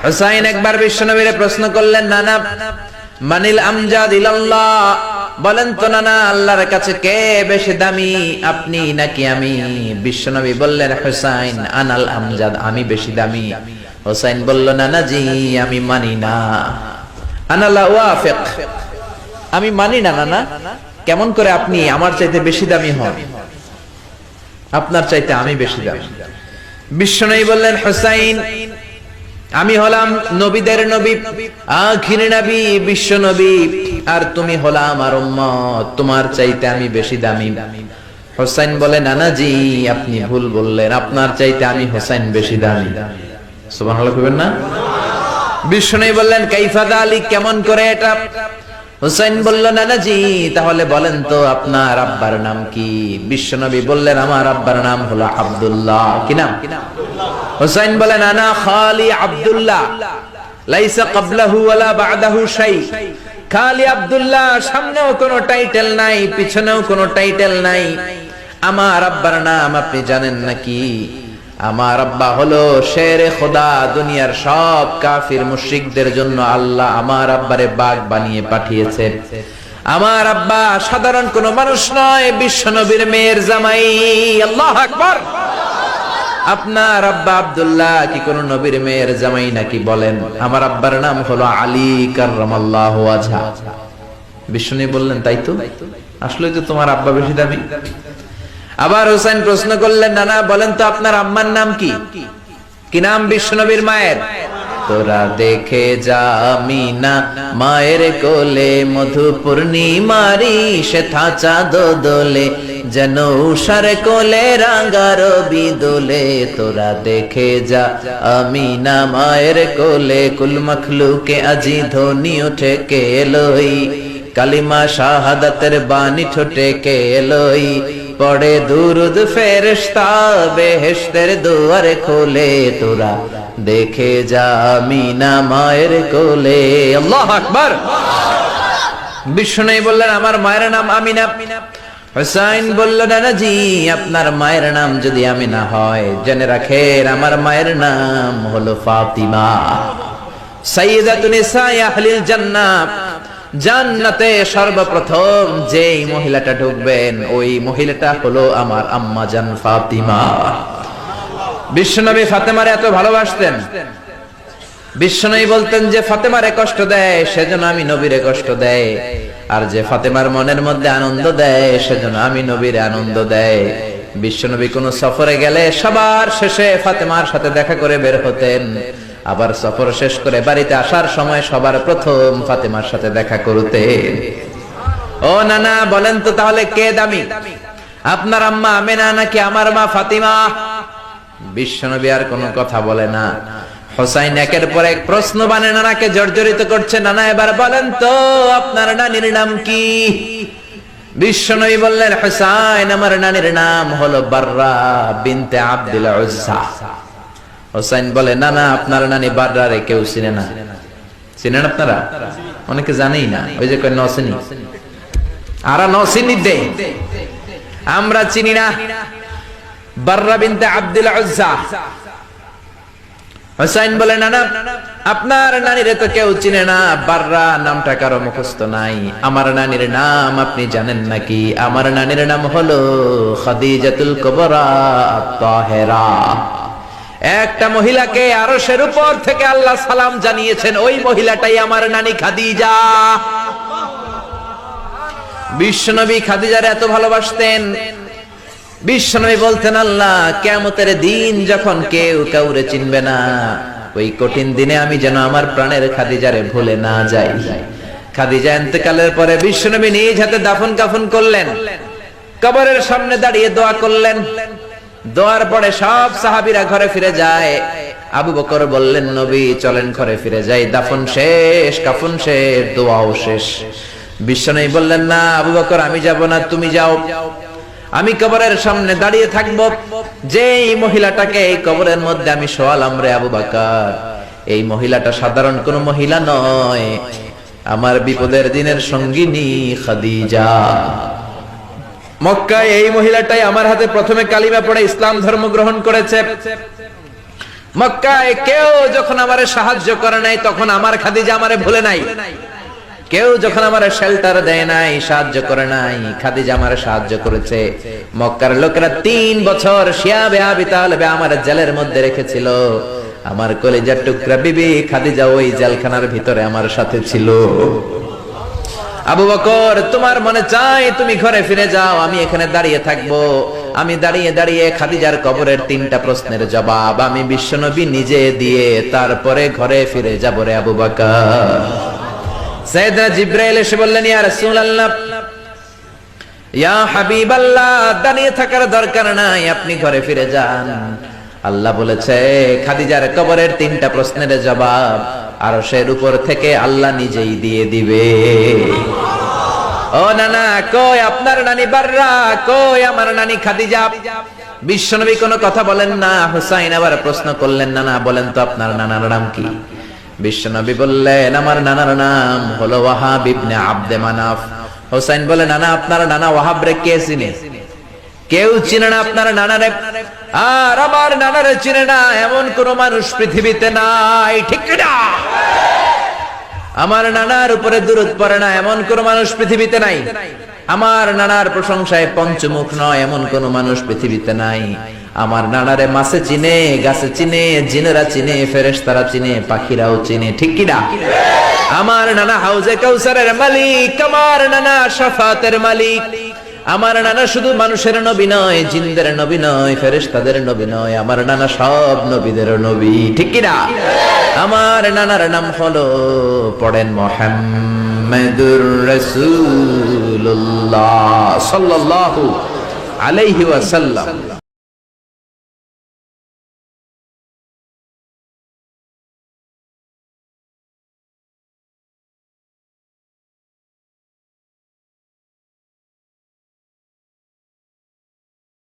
হুসাইন একবার বিশ্বনবীরে প্রশ্ন করলেন, নানা মানিল আমজাদ ইলাল্লাহ, বলেন তো নানা আল্লাহর কাছে কে বেশি দামি, আপনি নাকি আমি? বিশ্বনবী বললেন, হুসাইন আনাল আমজাদ, আমি বেশি দামি। হুসাইন বলল, নানা জি আমি মানি না, আনা লা ওয়াফিক, আমি মানি না নানা। কেমন করে আপনি আমার চাইতে বেশি দামি হন? আপনার চাইতে আমি বেশি দামি। বিশ্বনবী বললেন, হুসাইন আমি হলাম নবীদের নবী, আখির নবী, বিশ্ব নবী, আর তুমি হলা আমার উম্মত, তোমার চাইতে আমি বেশি দামি। হুসাইন বলে, নানা জি আপনি ভুল বললেন, আপনার চাইতে আমি হুসাইন বেশি দামি। সুবহানাল্লাহ কইবেন না? বিশ্বনবী বললেন, কাইফা যালিক, কেমন করে এটা? হুসাইন বলল, নানা জি তাহলে বলেন তো আপনার আব্বার নাম কি? বিশ্বনবী বললেন, আমার আব্বার নাম হলো আব্দুল্লাহ। কি নাম? হুসাইন বলেন, আনা খালি আব্দুল্লাহ, লাইসা ক্বাবলাহু ওয়ালা বা'দাহু শাই। খালি আব্দুল্লাহ, সামনেও কোনো টাইটেল নাই, পিছনেও কোনো টাইটেল নাই। আমার আব্বার নাম আপনি জানেন নাকি? আমার আব্বা হলো শেরে খোদা, দুনিয়ার সব কাফির মুশরিকদের জন্য আল্লাহ আমার আব্বারে বাগ বানিয়ে পাঠিয়েছে। আমার আব্বা সাধারণ কোনো মানুষ নয়, বিশ্ব নবীর মেয়ের জামাই। আল্লাহু আকবার। আপনার আব্বা আব্দুল্লাহ কি কোন নবীর মেয়ের জামাই নাকি? বলেন। আমার আব্বার নাম হলো আলী কাররামাল্লাহু ওয়াজহা। বিষ্ণু বললেন, তাই তো, আসলে তো তোমার আব্বা বেশি দামি। আবার হুসাইন প্রশ্ন করলেন, নানা বলেন তো আপনার আম্মার নাম কি? কি নাম বিশ্বনবীর মায়ের? তোরা দেখে যা আমিনা মায়ের কোলে, মধু পূর্ণিমারি সেথা চাঁদ দোলে, যেন উষার কোলে রাঙা রবি দোলে। তোরা দেখে যা আমিনা মায়ের কোলে, কুল মখলুকে আজি ধ্বনি উঠে কে এলোই, কালিমা শাহাদাতের বাণী ঠোঁটে কে এলোই, পড়ে দুরুদ ফেরেশতা বেহেশতের দুয়ার খোলে। তোরা দেখে যা আমিনা মায়ের কোলে। আল্লাহু আকবার। বিষ্ণু বললেন, আমার মায়ের নাম আমিনা। হুসাইন বলল, নানা জি আপনার মায়ের নাম যদি আমিনা হয়, জেনে রাখেন আমার মায়ের নাম হলো ফাতিমা, সাইয়্যিদাতুন নিসাই আহলিল জান্নাহ। জান্নাতে সর্বপ্রথম যেই মহিলাটা ঢুকবেন, ওই মহিলাটা হলো আমার আম্মা জান ফাতিমা। বিশ্বনবী ফাতেমারে এত ভালোবাসতেন, বিশ্বনবী বলতেন যে ফাতেমারে কষ্ট দেয় সেজন্য আমি নবীরে কষ্ট দেয়, আর যে ফাতেমার মনের মধ্যে আনন্দ দেয় সেজন্য আমি নবীরে আনন্দ দেয়। বিশ্বনবী কোন সফরে গেলে সবার শেষে ফাতেমার সাথে দেখা করে বের হতেন, আবার সফর শেষ করে বাড়িতে আসার সময় সবার প্রথম ফাতেমার সাথে দেখা করতেন। ও নানা বলেন তো তাহলে কে দামি, আপনার আম্মা আমেনা নাকি আমার মা ফাতিমা? বিশ্বনবী আর কোনো কথা বলে না। হুসাইন একের পর এক প্রশ্ন বানে নানাকে জর্জরিত করছে, নানা এবার বলেন তো আপনার নানির নাম কি? বিশ্বনবী বললেন, হুসাইন আমার নানির নাম হলো বাররা বিনতে আব্দুল উজ্জা। হুসাইন বলে, না না আপনার নানি বাররা রে কেউ চিনে না। চিনেন আপনারা? অনেকে জানেই না, ওই যে কয় নসিনি, আরা নসিনি দে, আমরা চিনি না বাররা বিনতে আব্দুল উজ্জা। হুসাইন বলে, না না আপনার নানিরে তো কেউ চিনে না, বাররা নামটা কারো মুখস্থ নাই। আমার নানির নাম আপনি জানেন নাকি? আমার নানির নাম হলো খাদিজাতুল কুবরা আত-তাহেরা। একটা মহিলাকে আরশের উপর থেকে আল্লাহ সালাম জানিয়েছেন, ওই মহিলাটাই আমার নানি খাদিজা। বিশ্বনবী খাদিজারে এত ভালোবাসতেন, বিশ্বনবী বলতেন, আল্লাহ কিয়ামতের দিন যখন কেউ কাউরে চিনবে না, ওই কঠিন দিনে আমি যেন আমার প্রাণের খাদিজারে ভুলে না যাই। খাদিজা ইন্তেকালের পরে বিশ্বনবী নিজ হাতে দাফন কাফন করলেন, কবরের সামনে দাঁড়িয়ে দোয়া করলেন। দোয়ার পরে সব সাহাবীরা ঘরে ফিরে যায়। আবু বকর বললেন, নবী চলেন ঘরে ফিরে যাই, দাফন শেষ, কাফন শেষ, দোয়াও শেষ। বিশ্বনবী বললেন, না আবু বকর আমি যাব না, তুমি যাও, আমি কবরের সামনে দাঁড়িয়ে থাকবো। যেই মহিলাটাকে এই কবরের মধ্যে আমি শোয়ালাম রে আবু বকর, এই মহিলাটা সাধারণ কোন মহিলা নয়, আমার বিপদের দিনের সঙ্গিনী খাদিজা। মক্কায় এই মহিলাটাই আমার হাতে প্রথমে কালিমা পড়ে ইসলাম ধর্ম গ্রহণ করেছে। মক্কায় কেউ যখন আমারে সাহায্য করে নাই, তখন আমার খাদিজা আমারে ভুলে নাই। কেউ যখন আমারে শেল্টার দেয় নাই, সাহায্য করে নাই, খাদিজা আমারে সাহায্য করেছে। মক্কার লোকেরা 3 বছর শিয়াবে আবি তালেবে আমার জেলের মধ্যে রেখেছিল। আমার কলিজার টুকরা বিবি খাদিজা ওই জেলখানার ভিতরে আমার সাথে ছিল। আবু বকর, তোমার মনে চায় তুমি ঘরে ফিরে যাও, আমি এখানে দাঁড়িয়ে থাকবো। আমি দাঁড়িয়ে দাঁড়িয়ে খাদিজার কবরের 3টা প্রশ্নের জবাব আমি বিশ্বনবী নিজে দিয়ে তারপরে ঘরে ফিরে যাব রে আবু বকর। সাইয়েদনা জিবরাইল এসে বললেন, ইয়া রাসূলুল্লাহ, ইয়া হাবিবাল্লাহ, দাঁড়িয়ে থাকার দরকার নাই, আপনি ঘরে ফিরে যান। আল্লাহ বলেছে খাদিজার কবরের 3টা প্রশ্নের জবাব আরশের উপর থেকে আল্লাহ নিজেই দিয়ে দিবে। ও নানা, কই আপনার নানি বাররা, কই আমার নানি খাদিজা? বিশ্বনবী কোনো কথা বলেন না। হুসাইন আবার প্রশ্ন করলেন, নানা বলেন তো আপনার নানার নাম কি? বিশ্বনবী বললেন, আমার নানার নাম হলো ওয়াহাব ইবনে আব্দে মানাফ। হুসাইন বলে, নানা আপনার নানা ওয়াহাব রে কে চিনে? কেউ চিনে না আপনার নানারে। আর আমার নানারে চিনে না এমন কোন মানুষ পৃথিবীতে নাই, ঠিক না? আমার নানার উপরে দুরূদ পড়ে না এমন কোন মানুষ পৃথিবীতে নাই। আমার নানার প্রশংসায় পঞ্চমুখ নয় এমন কোন মানুষ পৃথিবীতে নাই। আমার নানারে মাছে চিনে, গাছে চিনে, জিনেরা চিনে, ফেরেশতারা চিনে, পাখিরাও চিনে, ঠিক কি না? আমার নানা হাউজে কাউসারের মালিক, আমার নানা শাফাতের মালিক। আমার নানা শুধু মানুষের নবী নয়, জিনদের নবী নয়, ফেরেশতাদের নবী নয়, আমার নানা সব নবীদের নবী, ঠিক কি না? আমার নানার নাম হলো, পড়েন, মুহাম্মাদুর রাসূলুল্লাহ সাল্লাল্লাহু আলাইহি ওয়াসাল্লাম।